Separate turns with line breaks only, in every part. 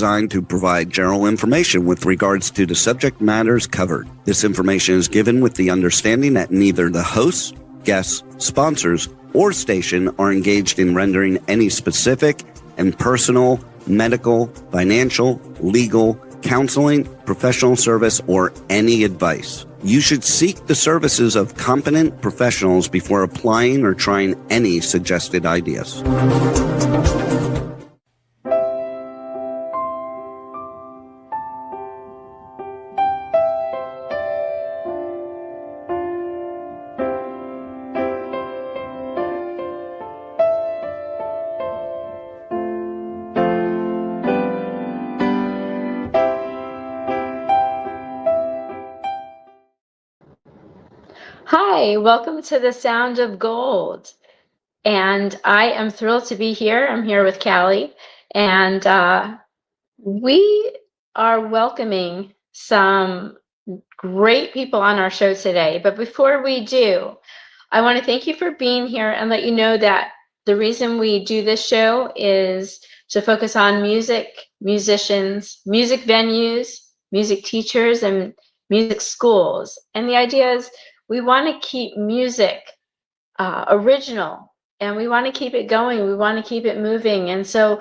designed to provide general information with regards to the subject matters covered. This information is given with the understanding that neither the hosts, guests, sponsors, or station are engaged in rendering any specific and personal, medical, financial, legal, counseling, professional service, or any advice. You should seek the services of competent professionals before applying or trying any suggested ideas.
Hi, welcome to the Sound of Gold. And I am thrilled to be here. I'm here with Callie, and we are welcoming some great people on our show today. But before we do, I want to thank you for being here and let you know that the reason we do this show is to focus on music, musicians, music venues, music teachers, and music schools. And the idea is we want to keep music original, and we want to keep it going. We want to keep it moving. And so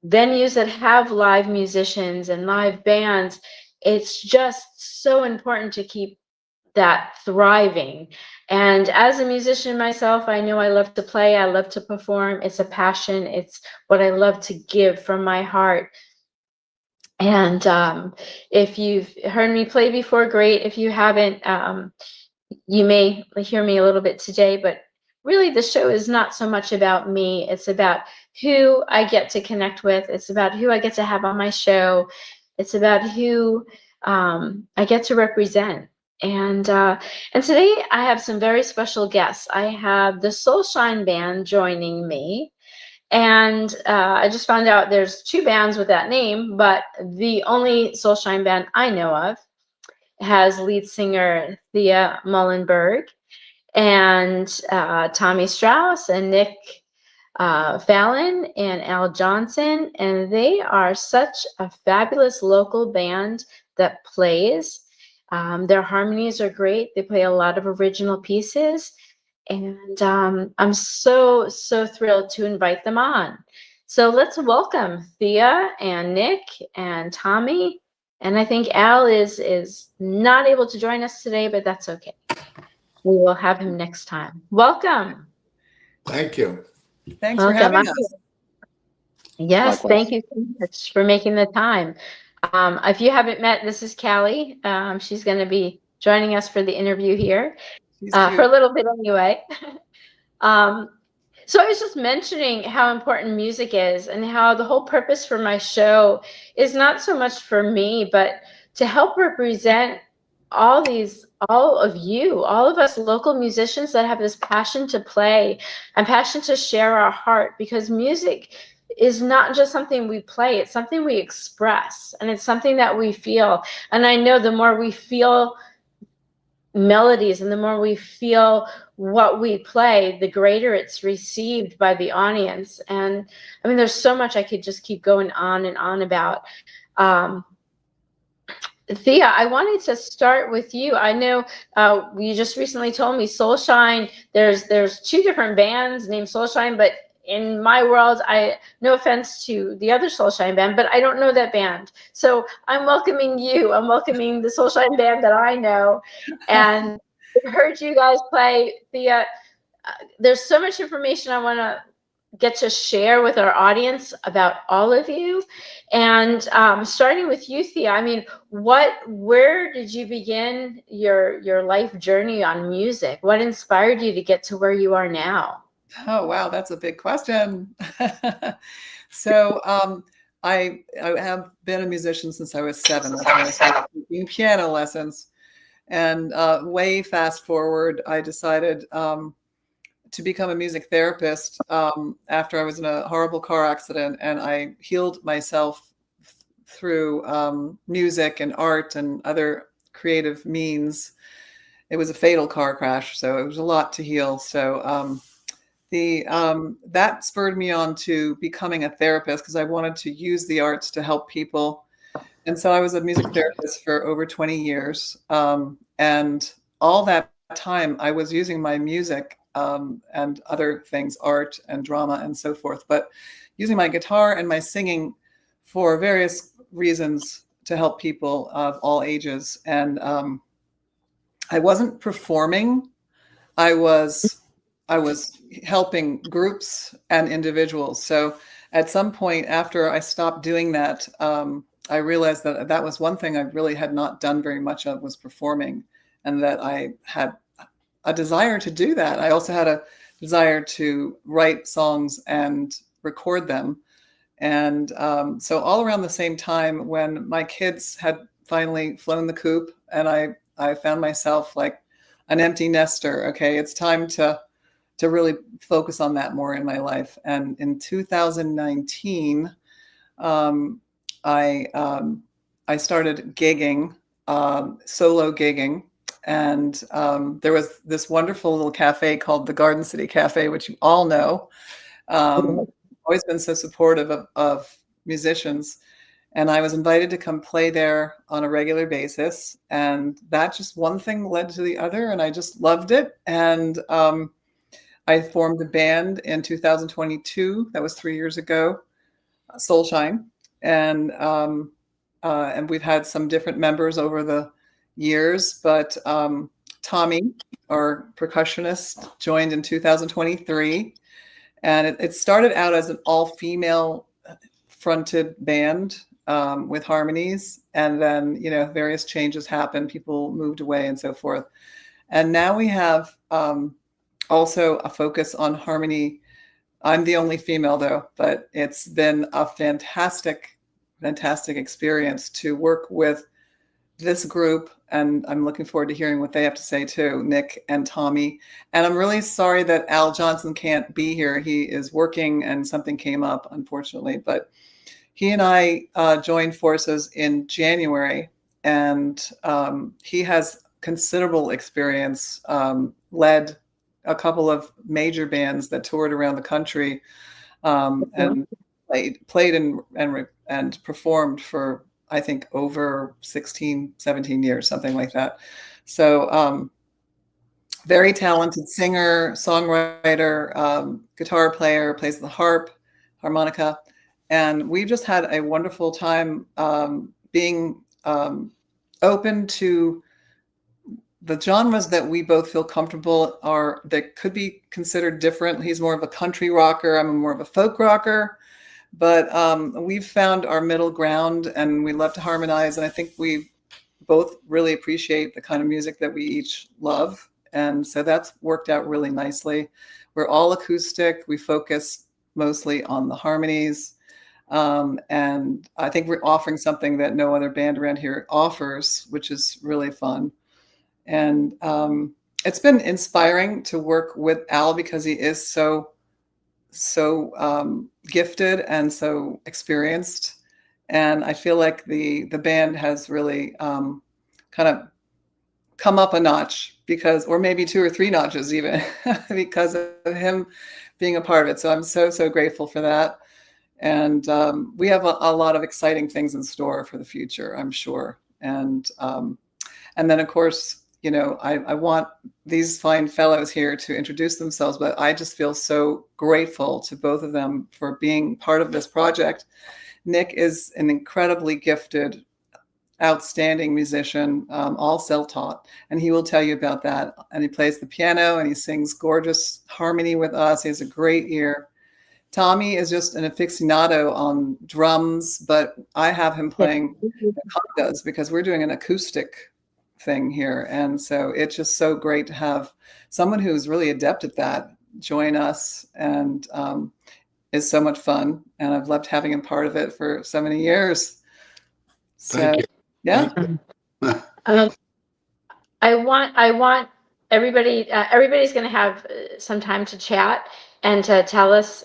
venues that have live musicians and live bands, it's just so important to keep that thriving. And as a musician myself, I know I love to play, I love to perform. It's a passion. It's what I love to give from my heart. And if you've heard me play before, great. If you haven't, you may hear me a little bit today, but really the show is not so much about me. It's about who I get to connect with. It's about who I get to have on my show. It's about who I get to represent. And today I have some very special guests. I have the Soulshine band joining me. And I just found out there's two bands with that name, but the only Soulshine band I know of has lead singer Thia Muilenberg and Tommy Strauss and Nick Fallon and Al Johnson. And they are such a fabulous local band that plays. Their harmonies are great. They play a lot of original pieces. And I'm so thrilled to invite them on. So let's welcome Thia and Nick and Tommy. And I think Al is not able to join us today, but that's okay. We will have him next time. Welcome.
Thank you.
Thanks for having us.
Yes, thank you so much for making the time. If you haven't met, this is Callie. She's going to be joining us for the interview here for a little bit anyway. So I was just mentioning how important music is and how the whole purpose for my show is not so much for me, but to help represent all of you, all of us local musicians that have this passion to play and passion to share our heart, because music is not just something we play, it's something we express, and it's something that we feel. And I know the more we feel melodies and the more we feel what we play, the greater it's received by the audience. And I mean, there's so much I could just keep going on and on about. Thia, I wanted to start with you. I know you just recently told me Soulshine, there's two different bands named Soulshine, but in my world, no offense to the other Soulshine band, but I don't know that band. So I'm welcoming you. I'm welcoming the Soulshine band that I know. And I've heard you guys play. Thia, there's so much information I want to get to share with our audience about all of you. And starting with you, Thia, I mean, where did you begin your life journey on music? What inspired you to get to where you are now?
Oh, wow. That's a big question. So I have been a musician since I was 7. I was taking piano lessons. And way fast forward, I decided to become a music therapist after I was in a horrible car accident. And I healed myself through music and art and other creative means. It was a fatal car crash, so it was a lot to heal. So that spurred me on to becoming a therapist because I wanted to use the arts to help people. And so I was a music therapist for over 20 years. And all that time I was using my music and other things, art and drama and so forth, but using my guitar and my singing for various reasons to help people of all ages. And I wasn't performing. I was helping groups and individuals. So at some point after I stopped doing that, I realized that that was one thing I really had not done very much of, was performing, and that I had a desire to do that. I also had a desire to write songs and record them. And so all around the same time, when my kids had finally flown the coop and I found myself like an empty nester, okay, it's time to really focus on that more in my life. And in 2019, I started gigging, solo gigging. And there was this wonderful little cafe called the Garden City Cafe, which you all know. Always been so supportive of musicians. And I was invited to come play there on a regular basis. And that just one thing led to the other. And I just loved it. And I formed a band in 2022. That was 3 years ago, Soulshine. And we've had some different members over the years. But Tommy, our percussionist, joined in 2023. And it started out as an all-female fronted band with harmonies. And then, various changes happened. People moved away and so forth. And now we have also a focus on harmony. I'm the only female though, but it's been a fantastic experience to work with this group. And I'm looking forward to hearing what they have to say too, Nick and Tommy. And I'm really sorry that Al Johnson can't be here. He is working and something came up, unfortunately, but he and I joined forces in January, and he has considerable experience, led a couple of major bands that toured around the country, and played and performed for, I think, over 16, 17 years, something like that. So very talented singer, songwriter, guitar player, plays the harp, harmonica. And we've just had a wonderful time being open to the genres that we both feel comfortable are, that could be considered different. He's more of a country rocker. I'm more of a folk rocker. But we've found our middle ground, and we love to harmonize. And I think we both really appreciate the kind of music that we each love. And so that's worked out really nicely. We're all acoustic. We focus mostly on the harmonies. And I think we're offering something that no other band around here offers, which is really fun. And it's been inspiring to work with Al because he is so gifted and so experienced. And I feel like the band has really kind of come up a notch because, or maybe 2 or 3 notches even, because of him being a part of it. So I'm so grateful for that. And we have a lot of exciting things in store for the future, I'm sure. And then, of course, I want these fine fellows here to introduce themselves, but I just feel so grateful to both of them for being part of this project. Nick is an incredibly gifted, outstanding musician, all self-taught, and he will tell you about that. And he plays the piano and he sings gorgeous harmony with us. He has a great ear. Tommy is just an aficionado on drums, but I have him playing the congas because we're doing an acoustic thing here. And so it's just so great to have someone who's really adept at that join us, and is so much fun. And I've loved having him part of it for so many years. So,
Thank you.
Yeah.
I want everybody, everybody's going to have some time to chat and to tell us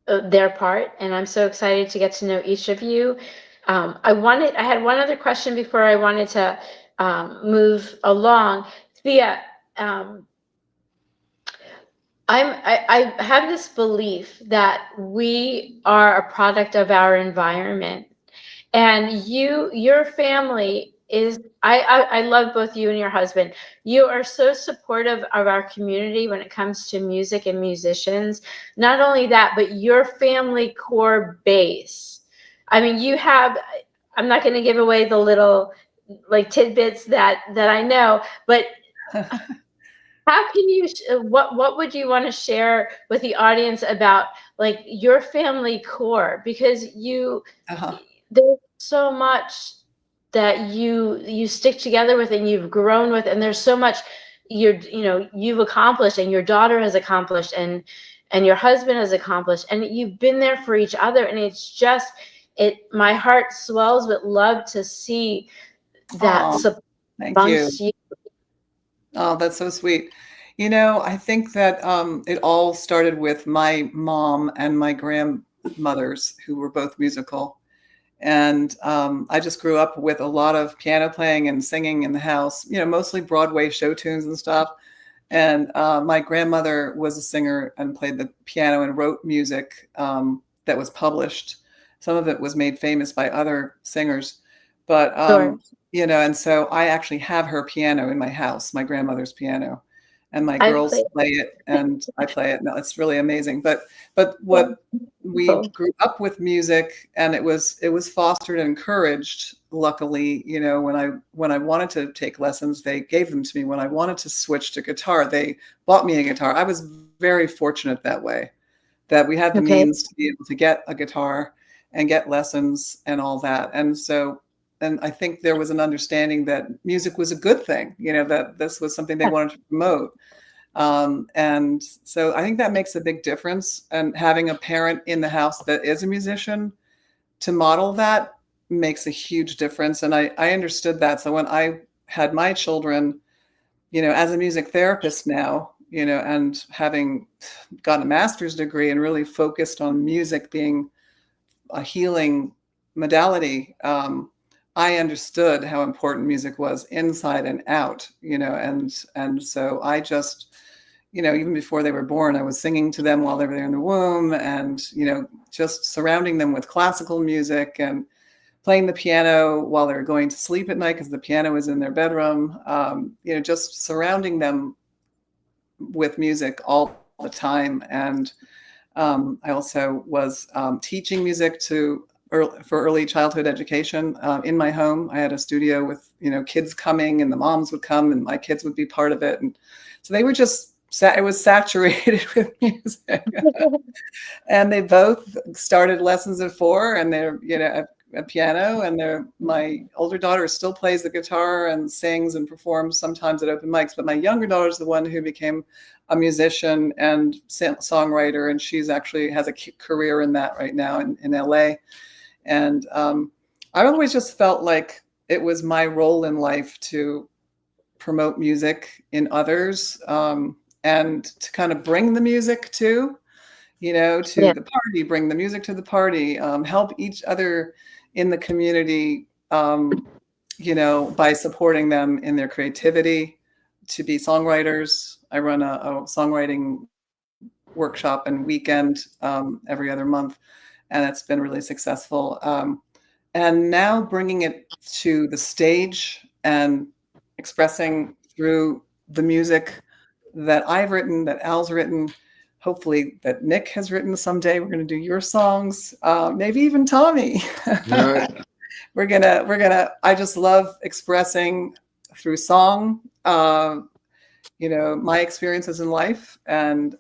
their part. And I'm so excited to get to know each of you. I had one other question before I wanted to move along. Thia, I have this belief that we are a product of our environment, and your family is, I love both you and your husband. You are so supportive of our community when it comes to music and musicians. Not only that, but your family core base. I mean, you have, I'm not going to give away the little like tidbits that I know, but how can you what would you want to share with the audience about like your family core, because
Uh-huh.
there's so much that you stick together with and you've grown with, and there's so much you've accomplished and your daughter has accomplished and your husband has accomplished, and you've been there for each other, and it's just my heart swells with love to see that
Oh,
support
thank you.
amongst you.
Oh, that's so sweet. I think that it all started with my mom and my grandmothers, who were both musical. And I just grew up with a lot of piano playing and singing in the house, mostly Broadway show tunes and stuff. And my grandmother was a singer and played the piano and wrote music that was published. Some of it was made famous by other singers. But,
Sure.
and so I actually have her piano in my house, my grandmother's piano, and my
I
girls
play.
play it and I play it. No, it's really amazing. But what we grew up with music, and it was fostered and encouraged. Luckily, when I wanted to take lessons, they gave them to me. When I wanted to switch to guitar, they bought me a guitar. I was very fortunate that way, that we had the
Okay.
means to be able to get a guitar and get lessons and all that. And I think there was an understanding that music was a good thing, that this was something they wanted to promote. And so I think that makes a big difference. And having a parent in the house that is a musician to model that makes a huge difference. And I understood that. So when I had my children, as a music therapist now, and having gotten a master's degree and really focused on music being a healing modality, I understood how important music was inside and out, and so I just, even before they were born, I was singing to them while they were there in the womb, and, just surrounding them with classical music and playing the piano while they were going to sleep at night because the piano was in their bedroom, just surrounding them with music all the time. And I also was teaching music for early childhood education in my home. I had a studio with, kids coming, and the moms would come and my kids would be part of it. And so they were just, it was saturated with music. And they both started lessons at 4, and they're, a piano, and my older daughter still plays the guitar and sings and performs sometimes at open mics, but my younger daughter is the one who became a musician and songwriter, and she's actually has a career in that right now in LA. And I always just felt like it was my role in life to promote music in others, and to kind of bring the music to
Yeah.
the party, bring the music to the party, help each other in the community, by supporting them in their creativity to be songwriters. I run a songwriting workshop and weekend every other month, and it's been really successful. And now bringing it to the stage and expressing through the music that I've written, that Al's written, hopefully that Nick has written someday. We're going to do your songs, maybe even Tommy.
Right.
I just love expressing through song, my experiences in life, and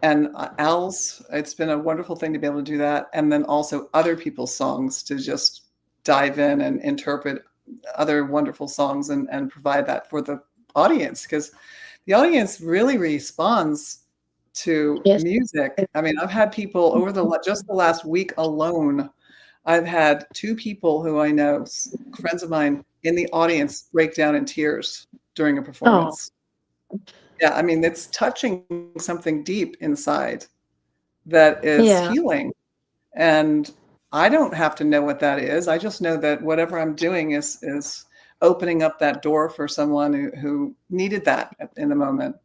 Al's. It's been a wonderful thing to be able to do that. And then also other people's songs, to just dive in and interpret other wonderful songs and provide that for the audience, because the audience really responds to
Yes.
music. I mean, I've had people over just the last week alone, I've had 2 people who I know, friends of mine, in the audience break down in tears during a
Oh,
performance. Yeah, I mean, it's touching something deep inside that is
yeah.
healing. And I don't have to know what that is. I just know that whatever I'm doing is opening up that door for someone who needed that in the moment.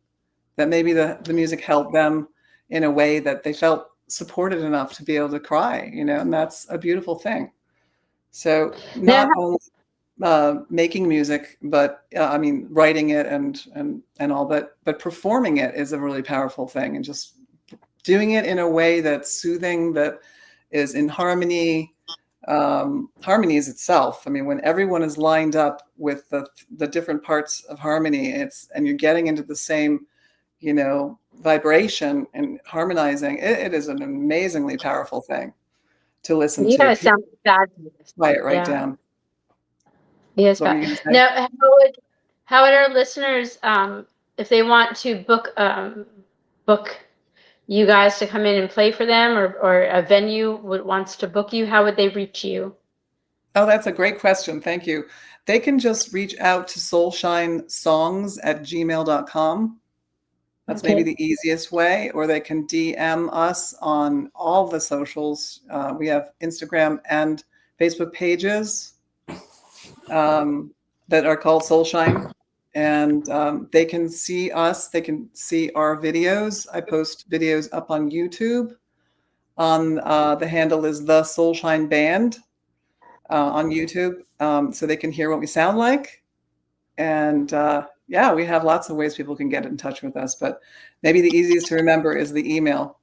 that maybe the music helped them in a way that they felt supported enough to be able to cry, and that's a beautiful thing. So
Now,
not only making music, but I mean, writing it and all, but performing it is a really powerful thing, and just doing it in a way that's soothing, that is in harmony. Harmony is itself. I mean, when everyone is lined up with the different parts of harmony, and you're getting into the same, vibration and harmonizing, it is an amazingly powerful thing to listen to.
yeah, it sounds fabulous.
Write it right
Yeah.
down.
Yes,
What were you gonna say?
now how would our listeners, if they want to book you guys to come in and play for them, or a venue wants to book you, how would they reach you?
Oh, that's a great question. Thank you. They can just reach out to soulshinesongs@gmail.com. That's maybe the easiest way, or they can DM us on all the socials. We have Instagram and Facebook pages that are called Soulshine, and they can see us. They can see our videos. I post videos up on YouTube. The handle is the Soulshine Band on YouTube, so they can hear what we sound like. And yeah, we have lots of ways people can get in touch with us, but maybe the easiest to remember is the email,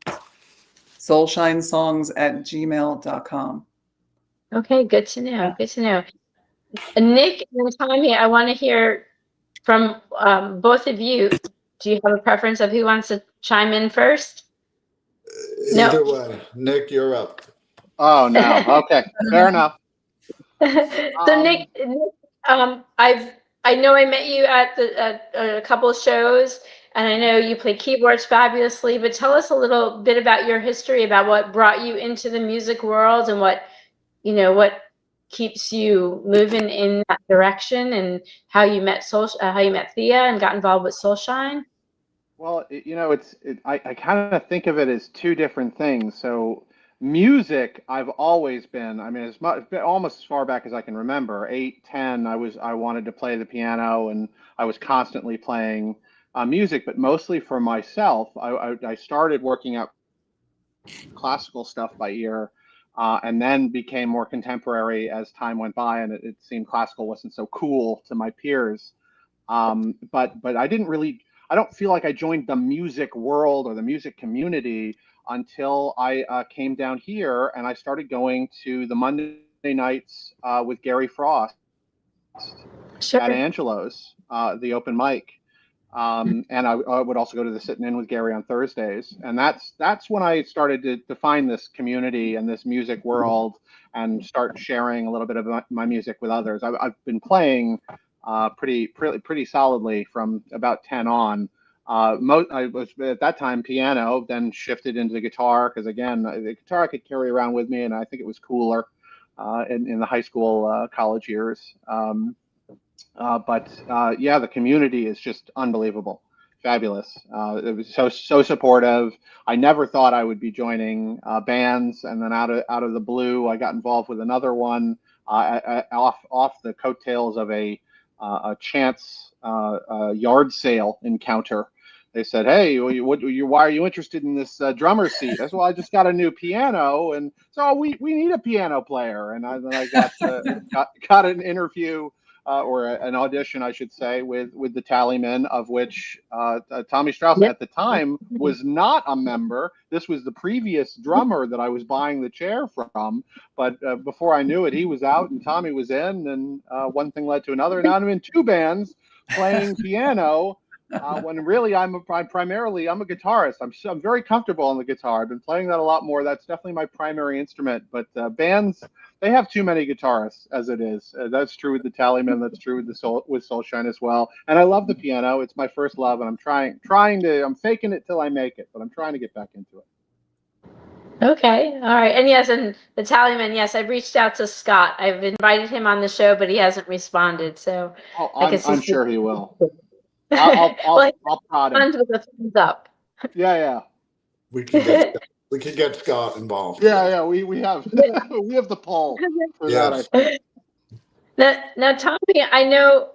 soulshinesongs@gmail.com.
Okay, good to know.
Yeah.
Good to know. Nick and Tommy, I want to hear from both of you. Do you have a preference of who wants to chime in first?
Either way. Nick, you're up.
Oh, no. Okay, fair enough.
So Nick, I know I met you at a couple of shows, and I know you play keyboards fabulously, but tell us a little bit about your history, about what brought you into the music world, and what keeps you moving in that direction, and how you met Thia and got involved with Soulshine.
Well, I kind of think of it as two different things. So music, I've always been, I mean, almost as far back as I can remember, 8, 10, I wanted to play the piano, and I was constantly playing music, but mostly for myself. I started working out classical stuff by ear, and then became more contemporary as time went by, and it seemed classical wasn't so cool to my peers. But I don't feel like I joined the music world or the music community until I came down here, and I started going to the Monday nights with Gary Frost at Angelo's, the open mic. And I would also go to the Sitting In with Gary on Thursdays. And that's when I started to define this community and this music world, and start sharing a little bit of my music with others. I've been playing pretty solidly from about 10 on. I was at that time piano, then shifted into the guitar, because again, the guitar I could carry around with me, and I think it was cooler in the high school, college years. But yeah, the community is just unbelievable, fabulous. It was so supportive. I never thought I would be joining bands, and then out of the blue, I got involved with another one off the coattails of a chance yard sale encounter. They said, "Hey, why are you interested in this drummer seat?" I said, "Well, I just got a new piano, and so we need a piano player." And then I got an interview, or an audition, I should say, with the Tallymen, of which Tommy Strauss at the time was not a member. This was the previous drummer that I was buying the chair from. But before I knew it, he was out and Tommy was in, and one thing led to another. Now I'm in two bands playing piano. When really I'm primarily a guitarist. I'm very comfortable on the guitar. I've been playing that a lot more. That's definitely my primary instrument. But bands, they have too many guitarists as it is. That's true with the Tallymen. That's true with Soulshine as well. And I love the piano. It's my first love, and I'm I'm faking it till I make it, but I'm trying to get back into it.
Okay, all right, and yes, and the Tallyman, yes, I've reached out to Scott. I've invited him on the show, but he hasn't responded. So
I'm sure he will. I'll prod him.
With a thumbs up.
Yeah.
We can get Scott involved.
Yeah. We have we have the poll for that.
Now, Tommy, I know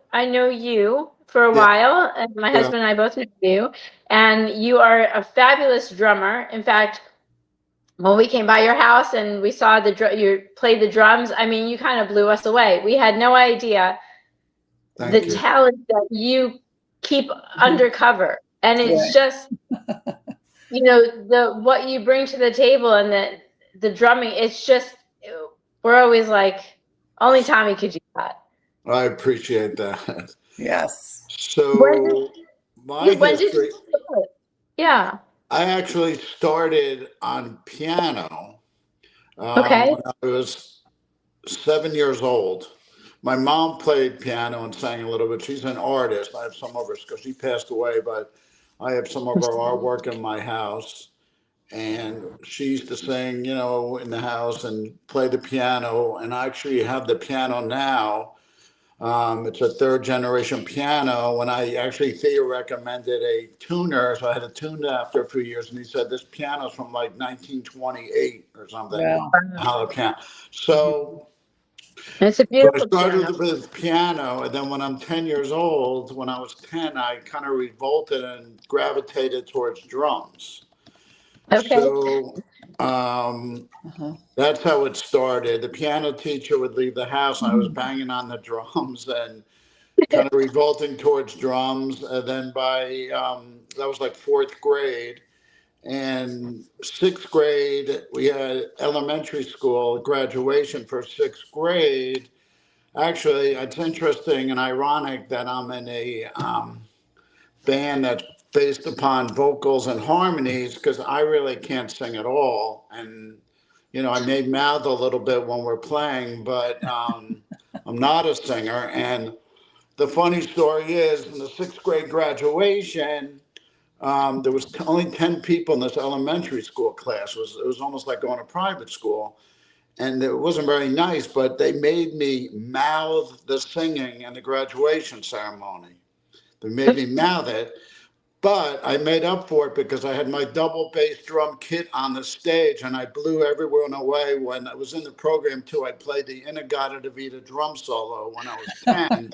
you for a
Yeah.
while, and my
Yeah.
husband and I both know you, and you are a fabulous drummer. In fact, when we came by your house and we saw you played the drums, I mean, you kind of blew us away. We had no idea the
Thank you.
talent that you keep undercover, and it's just, you know, the what you bring to the table and the drumming. It's just, we're always like, only Tommy could do that.
I appreciate that.
Yes.
So my
When did
history,
you start? Yeah.
I actually started on piano
Okay.
when I was 7 years old. My mom played piano and sang a little bit. She's an artist. I have some of her, because she passed away, but I have some of her artwork in my house. And she used to sing, you know, in the house and play the piano. And I actually have the piano now. It's a third generation piano. When Thea recommended a tuner, so I had a tune after a few years, and he said this piano's from like 1928 or something.
Wow.
Hollow piano. So,
It's a
I
beautiful
started
piano.
with piano, and then when I'm 10 years old, when I was 10, I kind of revolted and gravitated towards drums.
Okay.
So that's how it started. The piano teacher would leave the house, and I was banging on the drums and kind of revolting towards drums. And then by that was like fourth grade. And sixth grade, we had elementary school graduation for sixth grade. Actually, it's interesting and ironic that I'm in a band that's based upon vocals and harmonies, because I really can't sing at all. And, you know, I may mouth a little bit when we're playing, but I'm not a singer. And the funny story is, in the sixth grade graduation, there was only 10 people in this elementary school class. It was almost like going to private school. And it wasn't very nice, but they made me mouth the singing in the graduation ceremony. They made me mouth it, but I made up for it because I had my double bass drum kit on the stage, and I blew everyone away. When I was in the program too, I played the In-A-Gadda-Da-Vida drum solo when I was 10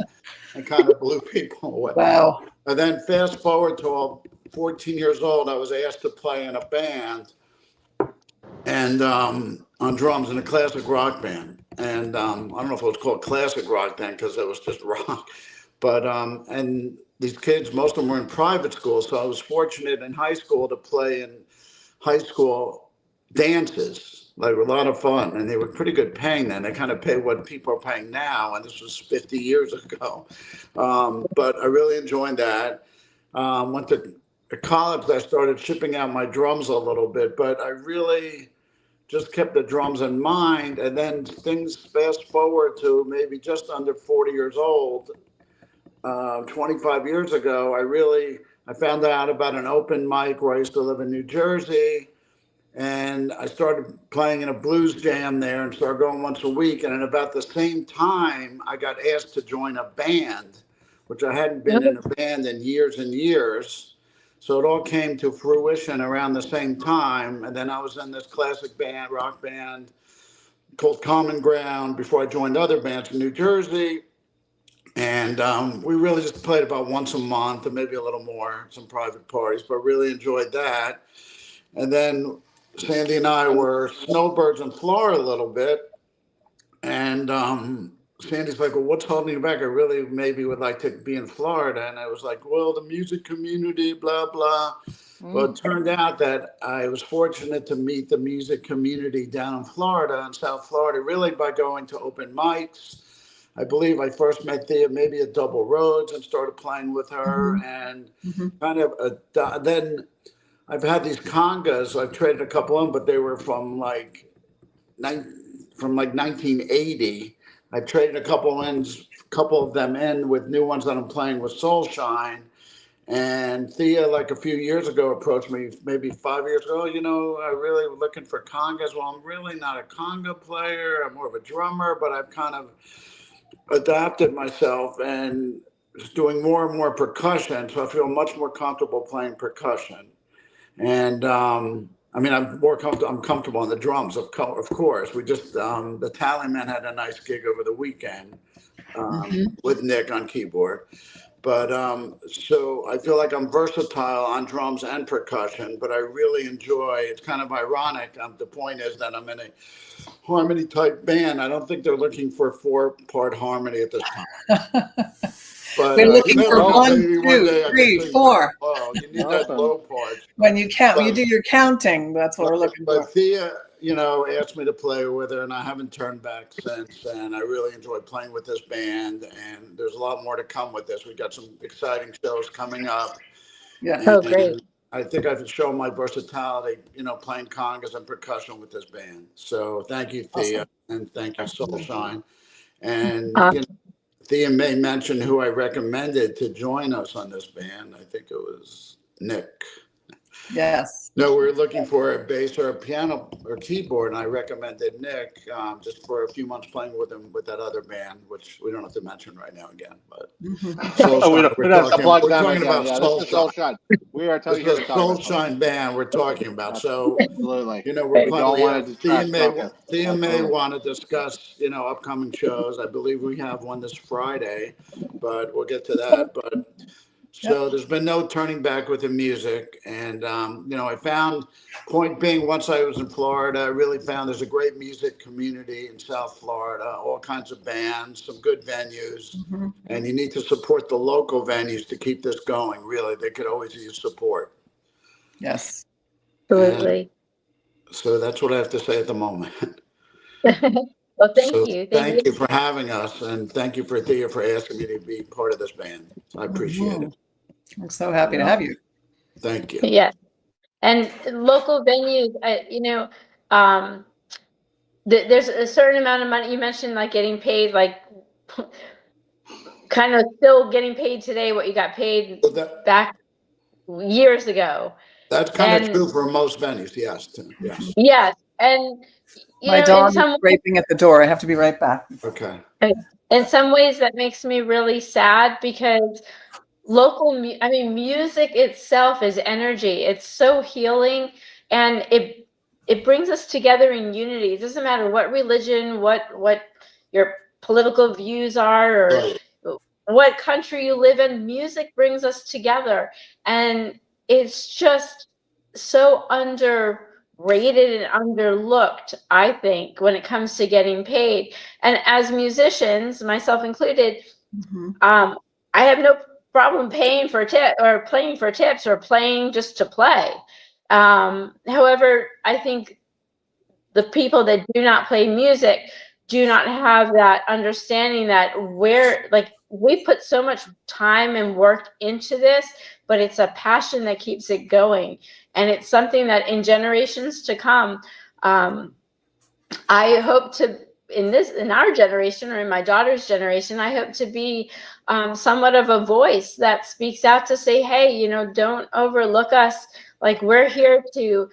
and kind of blew people away.
Wow.
And then fast forward to 14 years old, I was asked to play in a band and on drums in a classic rock band. And I don't know if it was called classic rock then because it was just rock. But and these kids, most of them were in private school. So I was fortunate in high school to play in high school dances. Like a lot of fun. And they were pretty good paying then. They kind of pay what people are paying now. And this was 50 years ago. But I really enjoyed that. Went to college. I started shipping out my drums a little bit. But I really just kept the drums in mind. And then things fast forward to maybe just under 40 years old. 25 years ago, I found out about an open mic where I used to live in New Jersey, and I started playing in a blues jam there and started going once a week. And at about the same time, I got asked to join a band, which I hadn't been in a band in years and years. So it all came to fruition around the same time. And then I was in this classic band, rock band called Common Ground before I joined other bands in New Jersey. And we really just played about once a month or maybe a little more, some private parties, but really enjoyed that. And then Sandy and I were snowbirds in Florida a little bit. And Sandy's like, well, what's holding you back? I really maybe would like to be in Florida. And I was like, well, the music community, blah, blah. Well, it turned out that I was fortunate to meet the music community down in Florida, in South Florida, really by going to open mics. I believe I first met Thea maybe at Double Roads and started playing with her. And kind of then I've had these congas. I've traded a couple of them, but they were from like 1980. I traded a couple of them in with new ones that I'm playing with Soulshine. And Thea, like a few years ago, approached me, maybe 5 years ago, you know, I really looking for congas. Well, I'm really not a conga player. I'm more of a drummer, but I've kind of adapted myself and doing more and more percussion, so I feel much more comfortable playing percussion. And I mean, I'm comfortable on the drums, of course. We just the Tallyman had a nice gig over the weekend with Nick on keyboard. But so I feel like I'm versatile on drums and percussion, but I really enjoy, it's kind of ironic. The point is that I'm in a harmony type band. I don't think they're looking for a 4-part harmony at this time. But
We're looking for one,
maybe one
2,
day I
3,
could sing
4.
low. You need that low parts.
When you count, when you
But-
do your counting, that's what we're looking for.
But Thea, you know, asked me to play with her, and I haven't turned back since. And I really enjoy playing with this band. And there's a lot more to come with this. We got some exciting shows coming up.
Yeah.
Oh, great.
I think I can show my versatility, you know, playing congas and percussion with this band. So thank you, Thea, and thank you, Soulshine. And you know, Thea may mention who I recommended to join us on this band. I think it was Nick.
Yes.
No, we were looking for a bass or a piano or keyboard, and I recommended Nick just for a few months playing with him with that other band, which we don't have to mention right now again. But
Oh, we don't have to plug them
talking
again.
about
Yeah, this is Soulshine. We are telling you
the Soulshine band we're talking about. So
absolutely.
you know, we're
We don't want to
Thea
distract
may want to discuss, you know, upcoming shows. I believe we have one this Friday, but we'll get to that. But so there's been no turning back with the music. And, you know, I found, point being, once I was in Florida, I really found there's a great music community in South Florida, all kinds of bands, some good venues. And you need to support the local venues to keep this going. Really, they could always use support.
Yes.
Absolutely.
So that's what I have to say at the moment.
Well, thank you.
Thank you for having us, and thank you for Thea for asking me to be part of this band. I appreciate it.
I'm so happy to have you.
Thank you.
Yes. And local venues, you know, there's a certain amount of money. You mentioned like getting paid, like kind of still getting paid today what you got paid back years ago.
That's kind of true for most venues. Yes. Yes.
Yes. And
my dog is scraping at the door. I have to be right back.
Okay.
In some ways that makes me really sad because music itself is energy. It's so healing, and it brings us together in unity. It doesn't matter what religion, what your political views are, or what country you live in. Music brings us together, and it's just so underrated and underlooked, I think, when it comes to getting paid. And as musicians, myself included, I have no problem paying for tip or playing for tips or playing just to play. However, I think the people that do not play music do not have that understanding that we put so much time and work into this, but it's a passion that keeps it going. And it's something that in generations to come, I hope to, in our generation or in my daughter's generation, I hope to be somewhat of a voice that speaks out to say, hey, you know, don't overlook us. Like, we're here to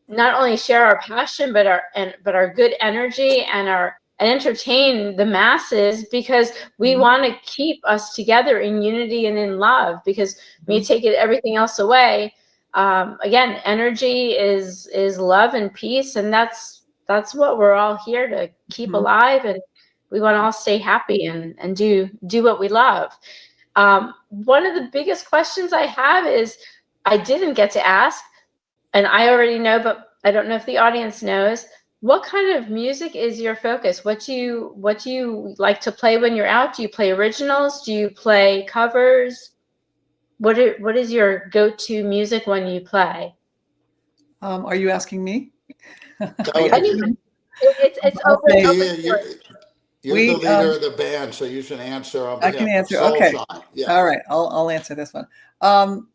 not only share our passion, but our good energy and entertain the masses, because we want to keep us together in unity and in love, because when you take everything else away, again, energy is love and peace. And that's what we're all here to keep alive, and we want to all stay happy and do what we love. One of the biggest questions I have is, I didn't get to ask, and I already know, but I don't know if the audience knows, what kind of music is your focus? What do you like to play when you're out? Do you play originals? Do you play covers? What is your go-to music when you play?
Are you asking me?
It's open.
You're the leader of the band, so you should answer on behalf
I can answer.
of
Okay.
Soulshine. Yeah.
All right. I'll answer this one.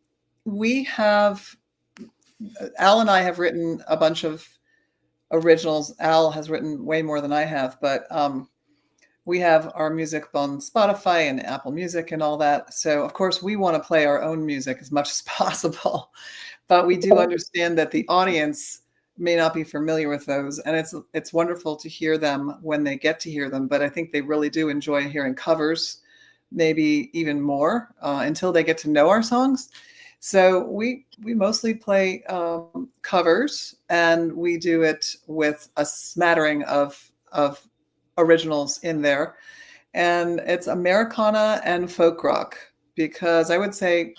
We have, Al and I have written a bunch of originals. Al has written way more than I have, but we have our music on Spotify and Apple Music and all that. So of course we want to play our own music as much as possible, but we do understand that the audience may not be familiar with those, and it's wonderful to hear them when they get to hear them. But I think they really do enjoy hearing covers, maybe even more until they get to know our songs. So we mostly play covers, and we do it with a smattering of originals in there, and it's Americana and folk rock. because I would say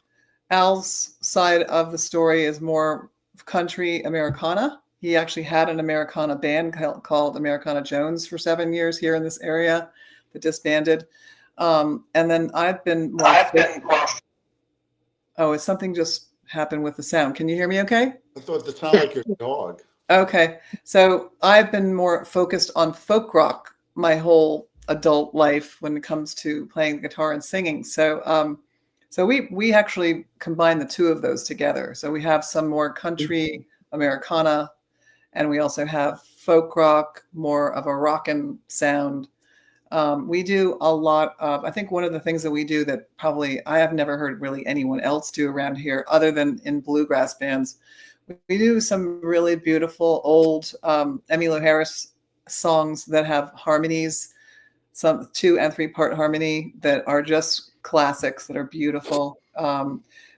Al's side of the story is more country Americana. He actually had an Americana band called Americana Jones for 7 years here in this area that disbanded. And then I've been more. Oh, is something just happened with the sound? Can you hear me okay?
I thought that sounded like your dog.
Okay. So I've been more focused on folk rock my whole adult life when it comes to playing the guitar and singing. So we actually combine the two of those together. So we have some more country Americana, and we also have folk rock, more of a rockin' sound. We do a lot of, I think one of the things that we do that probably I have never heard really anyone else do around here other than in bluegrass bands. We do some really beautiful old Emmylou Harris songs that have harmonies, some 2 and 3 part harmony that are just classics that are beautiful.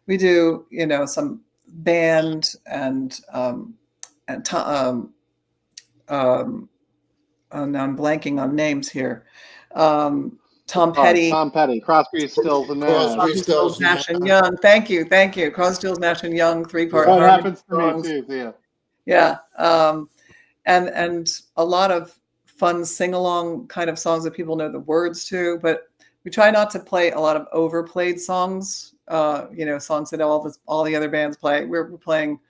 We do, some band and now I'm blanking on names here. Tom Petty.
Tom Petty, Crosby, Stills, and Nash.
Crosby, Stills,
Nash and Young. Thank you. Crosby, Stills, Nash and Young, 3-part
That
harmony
happens to
songs.
me too, Thea.
Yeah. And a lot of fun sing-along kind of songs that people know the words to, but we try not to play a lot of overplayed songs, songs that all the other bands play. We're playing,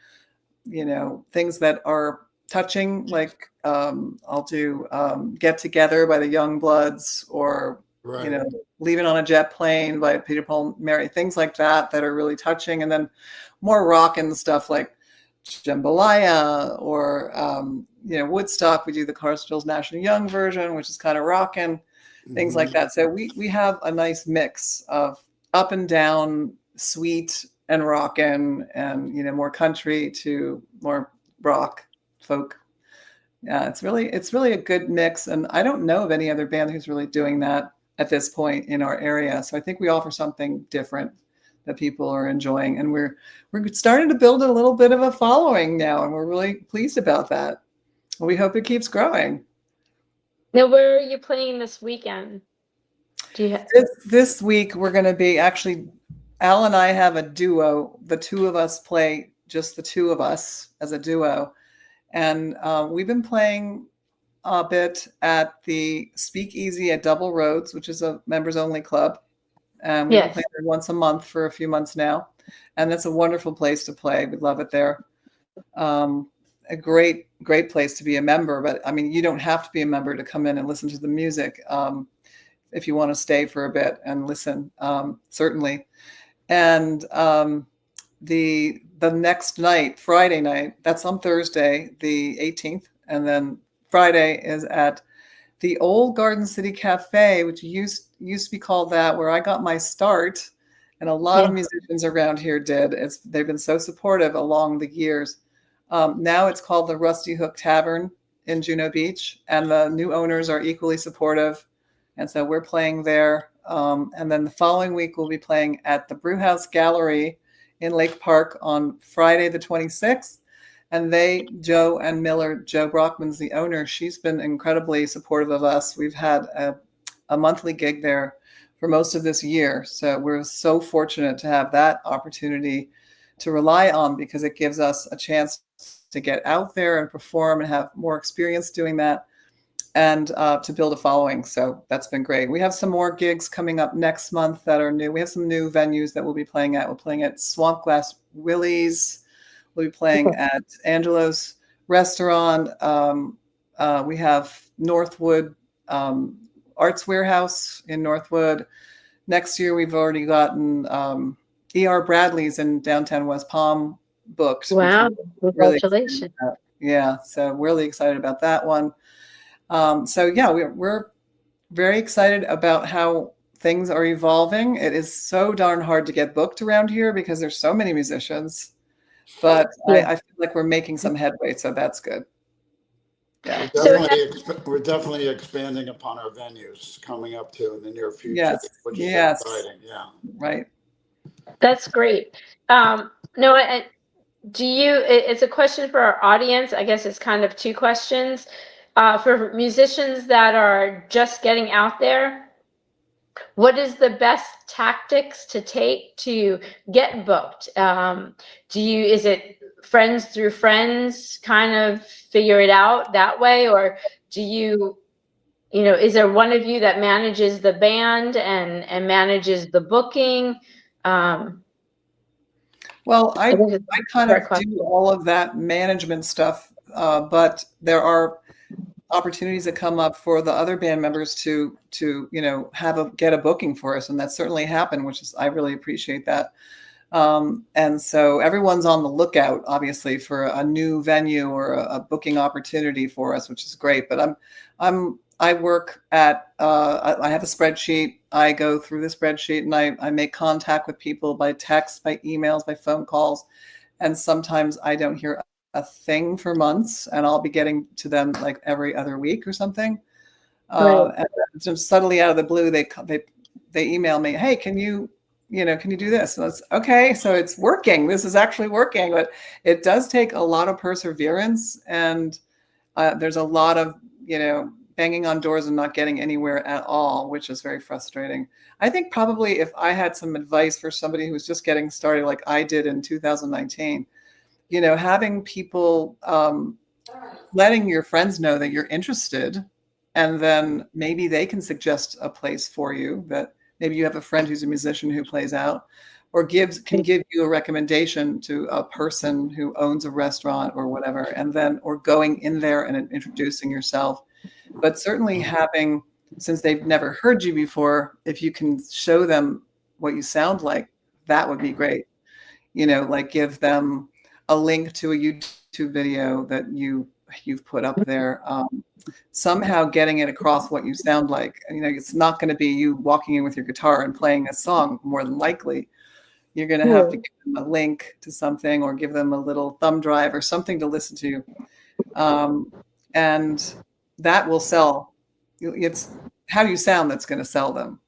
things that are touching, like I'll do Get Together by the Young Bloods, or
Right.
Leaving on a Jet Plane by Peter, Paul, Mary, things like that are really touching. And then more rockin' stuff like Jambalaya or Woodstock. We do the Crosby, Stills, Nash and Young version, which is kind of rockin', things like that. So we have a nice mix of up and down, sweet and rockin', and more country to more rock, folk. Yeah, it's really a good mix, and I don't know of any other band who's really doing that at this point in our area. So I think we offer something different that people are enjoying, and we're starting to build a little bit of a following now, and we're really pleased about that. We hope it keeps growing.
Now, where are you playing this weekend?
This week we're going to be actually, Al and I have a duo. The two of us play, just the two of us as a duo. And we've been playing a bit at the Speakeasy at Double Roads, which is a members only club. And we've been playing there once a month for a few months now. And that's a wonderful place to play. We love it there. A great place to be a member. But I mean, you don't have to be a member to come in and listen to the music. If you want to stay for a bit and listen, certainly. And the next night, Friday night, that's on Thursday, the 18th. And then Friday is at the old Garden City Cafe, which used to be called that, where I got my start. And a lot of musicians around here did. They've been so supportive along the years. Now it's called the Rusty Hook Tavern in Juno Beach, and the new owners are equally supportive. And so we're playing there. And then the following week, we'll be playing at the Brewhouse Gallery in Lake Park on Friday, the 26th. And Joe and Miller, Joe Brockman's the owner. She's been incredibly supportive of us. We've had a monthly gig there for most of this year. So we're so fortunate to have that opportunity to rely on, because it gives us a chance to get out there and perform and have more experience doing that, and to build a following. So that's been great. We have some more gigs coming up next month that are new. We have some new venues that we'll be playing at. We're playing at Swamp Glass Willie's. We'll be playing at Angelo's Restaurant. We have Northwood Arts Warehouse in Northwood. Next year, we've already gotten E.R. Bradley's in downtown West Palm booked.
Wow, congratulations.
Yeah, so really excited about that one. We're very excited about how things are evolving. It is so darn hard to get booked around here because there's so many musicians, but I feel like we're making some headway, so that's good. Yeah.
We're definitely expanding upon our venues coming up to in the near future. Which is exciting. Yeah.
Right.
That's great. It's a question for our audience. I guess it's kind of two questions. For musicians that are just getting out there, what is the best tactics to take to get booked? Is it friends through friends kind of figure it out that way? Or do is there one of you that manages the band and manages the booking?
Well, I kind of
question.
do all of that management stuff, but there are opportunities that come up for the other band members to get a booking for us, and that certainly happened, which is I really appreciate that. And so everyone's on the lookout, obviously, for a new venue or a booking opportunity for us, which is great. But I work at I have a spreadsheet. I go through the spreadsheet and I make contact with people by text, by emails, by phone calls, and sometimes I don't hear a thing for months, and I'll be getting to them like every other week or something.
Right.
And just suddenly out of the blue, they email me, "Hey, can you do this?" And it's okay. So it's working. This is actually working, but it does take a lot of perseverance, and there's a lot of banging on doors and not getting anywhere at all, which is very frustrating. I think probably if I had some advice for somebody who's just getting started, like I did in 2019. Having people, letting your friends know that you're interested, and then maybe they can suggest a place for you, that maybe you have a friend who's a musician who plays out, or can give you a recommendation to a person who owns a restaurant or whatever, or going in there and introducing yourself. But certainly since they've never heard you before, if you can show them what you sound like, that would be great. Like give them a link to a YouTube video that you've put up there, somehow getting it across what you sound like. It's not going to be you walking in with your guitar and playing a song. More than likely, you're going to have to give them a link to something, or give them a little thumb drive or something to listen to, and that will sell. It's how you sound that's going to sell them,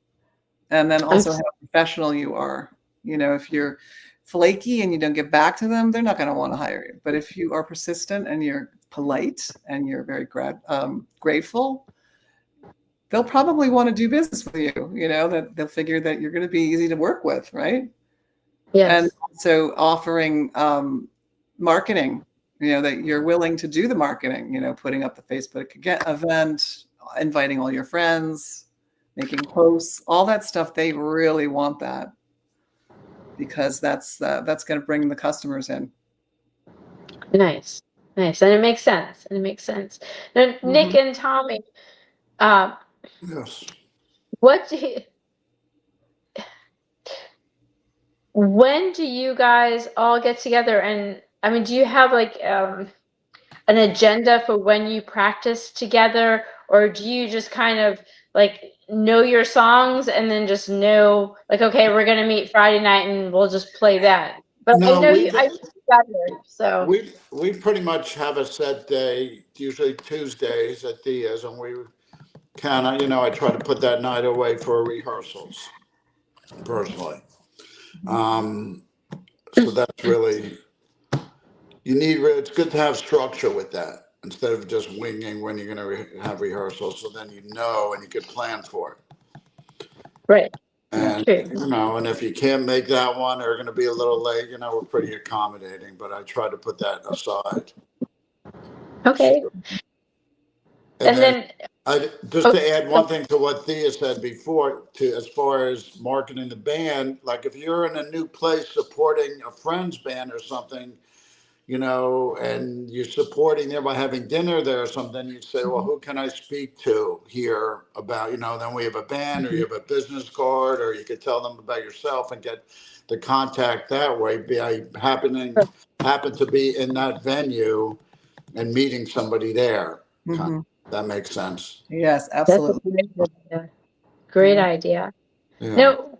and then also how professional you are. If you're flaky and you don't get back to them, they're not going to want to hire you. But if you are persistent and you're polite and you're very grateful, they'll probably want to do business with you. That they'll figure that you're going to be easy to work with, right?
Yes.
And so offering marketing, that you're willing to do the marketing, putting up the Facebook event, inviting all your friends, making posts, all that stuff. They really want that, because that's going to bring the customers in.
Nice. And it makes sense. Now, Nick and Tommy,
Yes.
when do you guys all get together? And I mean, do you have like an agenda for when you practice together, or do you just kind of like know your songs and then just know like, okay, we're gonna meet Friday night and we'll just play that? But
No,
I know you together, so
we pretty much have a set day, usually Tuesdays at Thia's, and we kind of, I try to put that night away for rehearsals, personally. So that's really, it's good to have structure with that, instead of just winging when you're going to have rehearsals, so then and you could plan for it.
right.
And, and if you can't make that one, or going to be a little late, we're pretty accommodating, but I try to put that aside.
Okay.
And then to add one thing to what Thea said before, as far as marketing the band, like if you're in a new place supporting a friend's band or something, and you're supporting them by having dinner there or something, you'd say, well, who can I speak to here about, then we have a band, or you have a business card, or you could tell them about yourself and get the contact that way. I happen to be in that venue and meeting somebody there. That makes sense.
Yes, absolutely.
That's a great idea.
Yeah.
Now,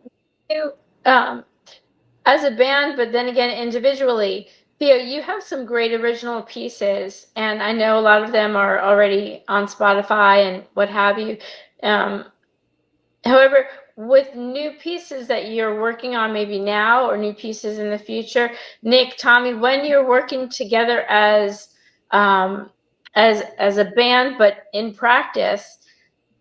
you, as a band, but then again, individually, Thea, you have some great original pieces, and I know a lot of them are already on Spotify and what have you. However, with new pieces that you're working on maybe now, or new pieces in the future, Nick, Tommy, when you're working together as a band, but in practice,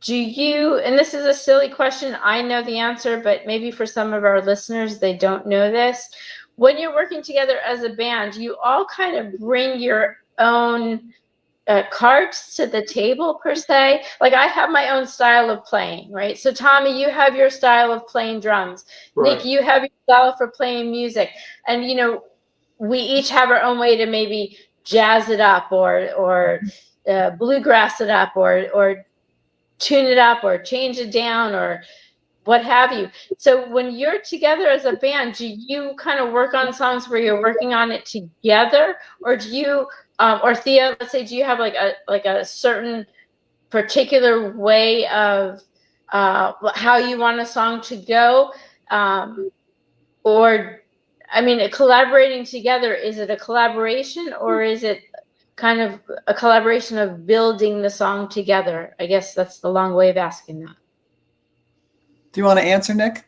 do you, and this is a silly question, I know the answer, but maybe for some of our listeners, they don't know this. When you're working together as a band, you all kind of bring your own cards to the table per se. Like I have my own style of playing, right? So Tommy, you have your style of playing drums.
Right.
Nick, you have your style for playing music. And we each have our own way to maybe jazz it up or bluegrass it up or tune it up or change it down or what have you. So when you're together as a band, do you kind of work on songs where you're working on it together, or do you, or Thea, let's say, do you have like a certain particular way of how you want a song to go, or I mean, collaborating together, is it a collaboration or is it kind of a collaboration of building the song together? I guess that's the long way of asking that.
Do you want to answer, Nick?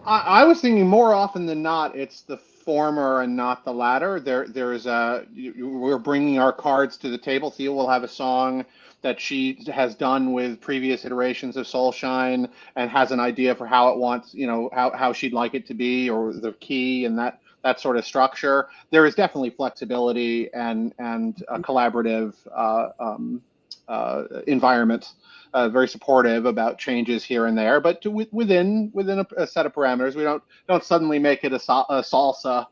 I was thinking more often than not, it's the former and not the latter. We're bringing our cards to the table. Thea will have a song that she has done with previous iterations of Soulshine and has an idea for how it wants, how she'd like it to be, or the key and that sort of structure. There is definitely flexibility and a collaborative environment. Very supportive about changes here and there, but within a set of parameters. We don't suddenly make it a salsa,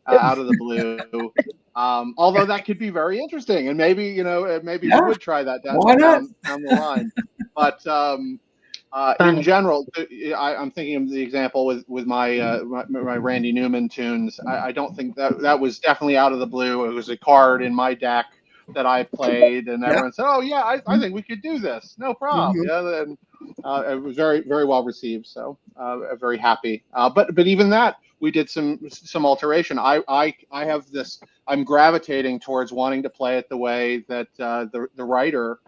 out of the blue. Although that could be very interesting, and maybe we would try that down the line. But in general, I'm thinking of the example with my Randy Newman tunes. I don't think that was definitely out of the blue. It was a card in my deck that I played, and everyone said, "Oh yeah, I think we could do this, no problem."
Mm-hmm.
And it was very, very well received. So very happy. But even that, we did some alteration. I have this. I'm gravitating towards wanting to play it the way that the writer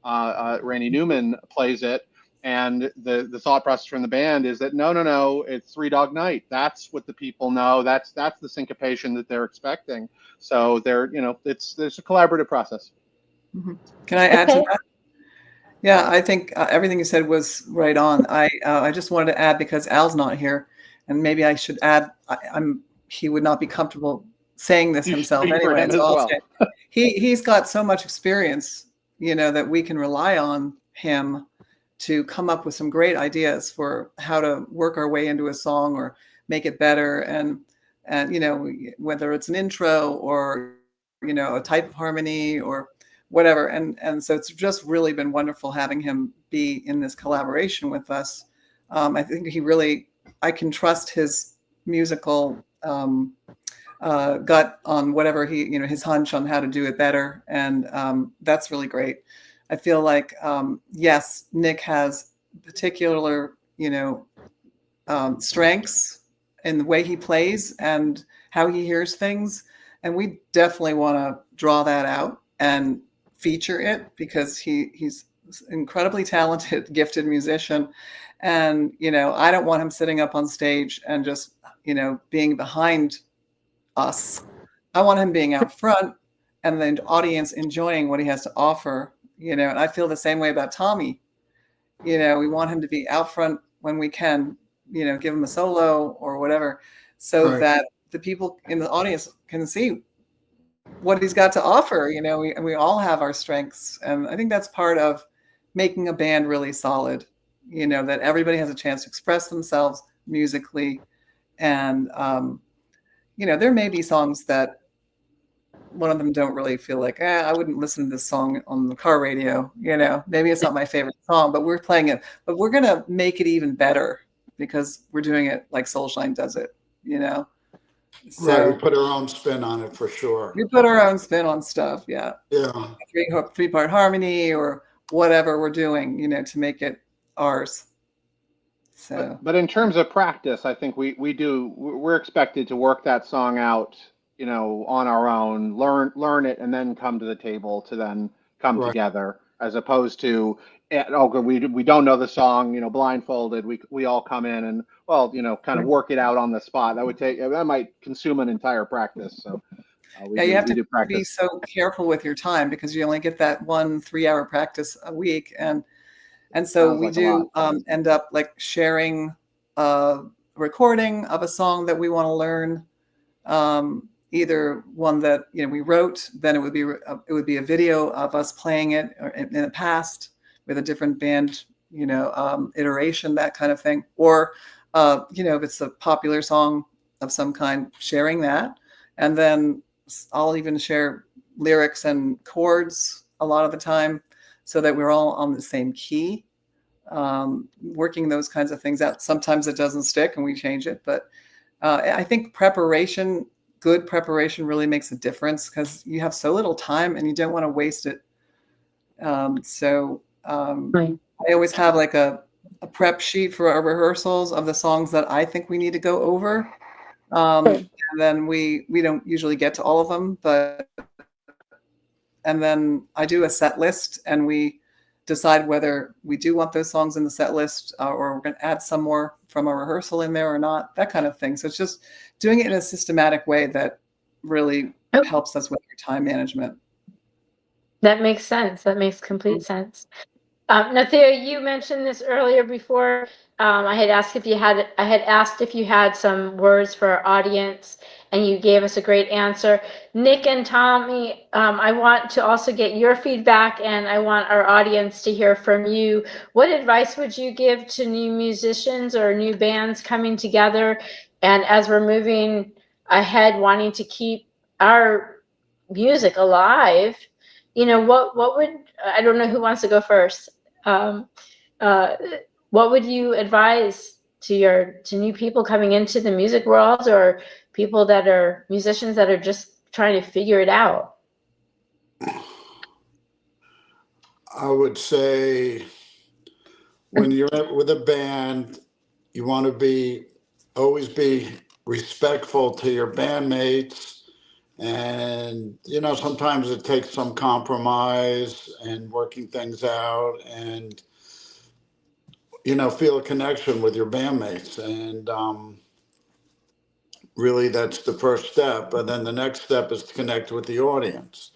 Randy Newman plays it. And the thought process from the band is that no, it's Three Dog Night. That's what the people know. That's the syncopation that they're expecting. So there's a collaborative process.
Mm-hmm. Can I add to that? Yeah, I think everything you said was right on. I just wanted to add, because Al's not here, and maybe I should add. He would not be comfortable saying this himself anyway. So he's got so much experience, that we can rely on him to come up with some great ideas for how to work our way into a song or make it better. And whether it's an intro or, a type of harmony or whatever. And so it's just really been wonderful having him be in this collaboration with us. I think I can trust his musical gut on whatever his hunch on how to do it better. And that's really great. I feel like, yes, Nick has particular, strengths in the way he plays and how he hears things. And we definitely want to draw that out and feature it, because he's incredibly talented, gifted musician. And, I don't want him sitting up on stage and just, being behind us. I want him being out front and the audience enjoying what he has to offer. And I feel the same way about Tommy. We want him to be out front when we can, give him a solo or whatever, so that the people in the audience can see what he's got to offer. We all have our strengths. And I think that's part of making a band really solid, that everybody has a chance to express themselves musically. And, there may be songs that one of them don't really feel like, I wouldn't listen to this song on the car radio. Maybe it's not my favorite song, but we're playing it. But we're going to make it even better because we're doing it like Soulshine does it, So
we put our own spin on it for sure.
We put our own spin on stuff. Yeah.
Yeah.
Three-part harmony or whatever we're doing, to make it ours. So,
but in terms of practice, I think we're expected to work that song out, on our own, learn it, and then come to the table to then come together, as opposed to, we don't know the song, blindfolded. We all come in and kind of work it out on the spot. That might consume an entire practice. So
You have to be
practice.
so careful with your time because you only get that 1 3-hour practice a week. And so we do end up like sharing a recording of a song that we want to learn. Either one that we wrote, then it would be a video of us playing it in the past with a different band, iteration, that kind of thing. Or if it's a popular song of some kind, sharing that, and then I'll even share lyrics and chords a lot of the time, so that we're all on the same key. Working those kinds of things out. Sometimes it doesn't stick, and we change it, but I think good preparation really makes a difference because you have so little time and you don't want to waste it. I always have like a prep sheet for our rehearsals of the songs that I think we need to go over. And then we don't usually get to all of them, and then I do a set list and we decide whether we do want those songs in the set list or we're going to add some more from a rehearsal in there or not, that kind of thing. So it's just doing it in a systematic way that really helps us with your time management.
That makes sense. That makes complete sense. Now, Thea, you mentioned this earlier before. I had asked if you had some words for our audience, and you gave us a great answer. Nick and Tommy, I want to also get your feedback, and I want our audience to hear from you. What advice would you give to new musicians or new bands coming together, and as we're moving ahead, wanting to keep our music alive? What would, I don't know who wants to go first. What would you advise to new people coming into the music world, or people that are musicians that are just trying to figure it out?
I would say when you're with a band, you want to always be respectful to your bandmates. And, sometimes it takes some compromise and working things out and, feel a connection with your bandmates. And really, that's the first step. And then the next step is to connect with the audience.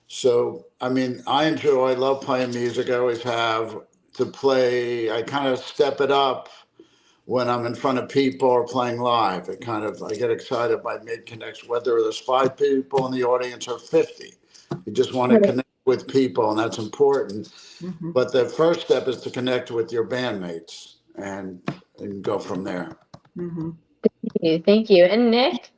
So, I love playing music. I always have to play. I kind of step it up when I'm in front of people or playing live. I get excited by mid connection, whether there's 5 people in the audience or 50. You just want to connect with people, and that's important. Mm-hmm. But the first step is to connect with your bandmates and go from there.
Mm-hmm. Thank you. And Nick?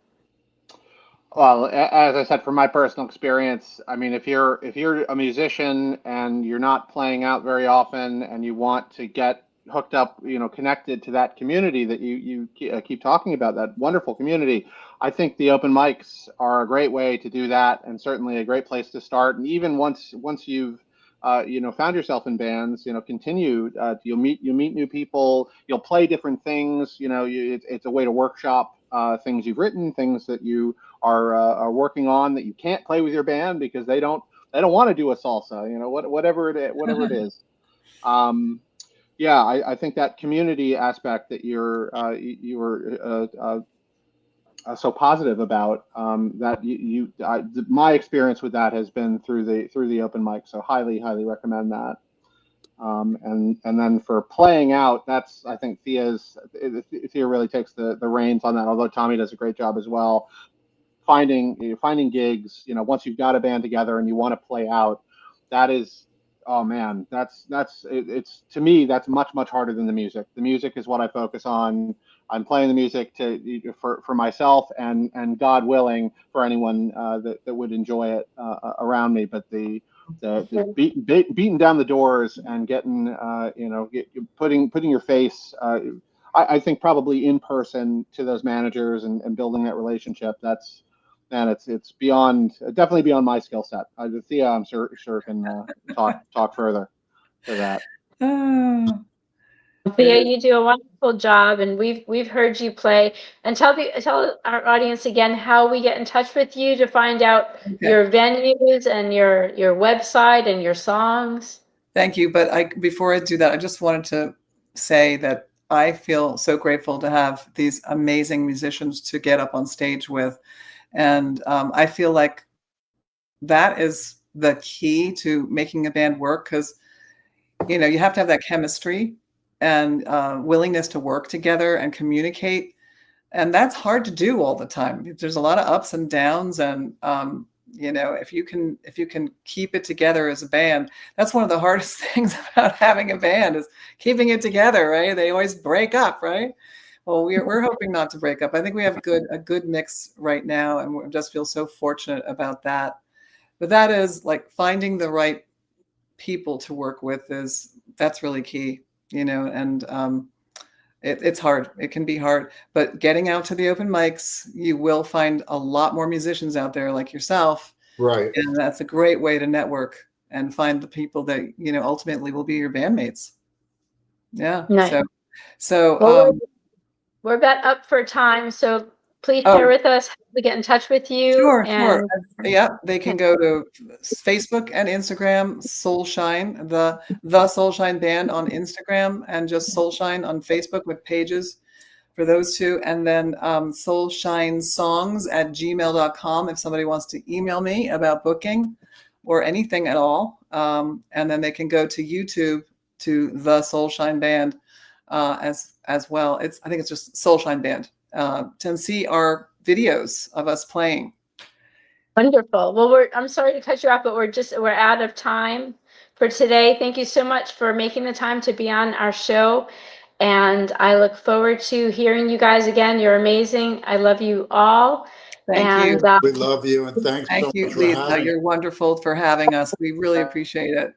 Well, as I said, from my personal experience, if you're a musician and you're not playing out very often and you want to get hooked up, connected to that community that you keep talking about, that wonderful community, I think the open mics are a great way to do that, and certainly a great place to start. And even once you've found yourself in bands, continue. You'll meet new people. You'll play different things. It's a way to workshop things you've written, things that you are working on that you can't play with your band because they don't want to do a salsa. Whatever it is. I think that community aspect that you were so positive about, my experience with that has been through the open mic. So highly recommend that. And then for playing out, that's, I think Thia really takes the reins on that. Although Tommy does a great job as well. Finding gigs, once you've got a band together and you want to play out, that is, oh man, it's to me, that's much harder than the music. The music is what I focus on. I'm playing the music for myself and God willing for anyone that would enjoy it around me. But the beating down the doors and getting putting your face, I think probably in person to those managers and building that relationship. It's definitely beyond my skill set. Thea, I'm sure can talk further to that.
Thea, you do a wonderful job, and we've heard you play. And tell our audience again how we get in touch with you to find out your venues and your website and your songs.
Thank you. But before I do that, I just wanted to say that I feel so grateful to have these amazing musicians to get up on stage with. And I feel like that is the key to making a band work, because you have to have that chemistry and willingness to work together and communicate, and that's hard to do all the time. There's a lot of ups and downs, and if you can keep it together as a band, that's one of the hardest things about having a band, is keeping it together, right? They always break up, right? Well, we're hoping not to break up. I think we have a good mix right now, and we just feel so fortunate about that. But that is like finding the right people to work with, that's really key, and it's hard. It can be hard, but getting out to the open mics, you will find a lot more musicians out there like yourself.
Right.
And that's a great way to network and find the people that, ultimately will be your bandmates. Yeah.
Nice.
So,
well, we're about up for time. So please share with us how to get in touch with you.
Sure.
Yeah,
they can go to Facebook and Instagram, Soulshine, the Soulshine Band on Instagram, and just Soulshine on Facebook with pages for those two. And then soulshinesongs@gmail.com if somebody wants to email me about booking or anything at all. And then they can go to YouTube to the Soulshine Band as well. I think it's just Soulshine Band to see our videos of us playing.
Wonderful. Well, I'm sorry to cut you off, but we're out of time for today. Thank you so much for making the time to be on our show. And I look forward to hearing you guys again. You're amazing. I love you all.
Thank you.
We love you, and thanks so much for
Lisa.
having us.
You're wonderful for having us. We really appreciate it.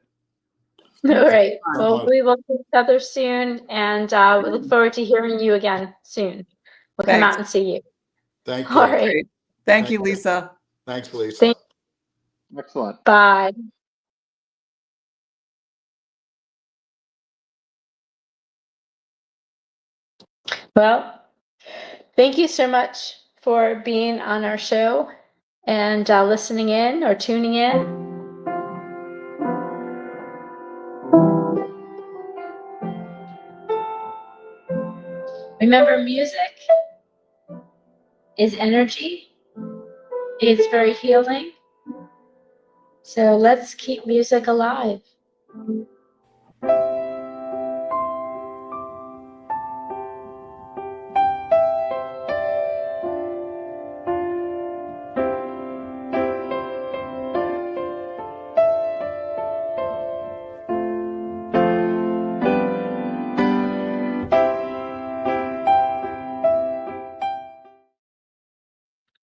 All right. Well, we will see each other soon, and we look forward to hearing you again soon. We'll come out and see you.
Thank you.
All right.
Thank you, Lisa.
Thanks, Lisa.
Excellent.
Bye. Well, thank you so much for being on our show and listening in or tuning in. Remember, music is energy. It's very healing. So let's keep music alive.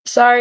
Sorry.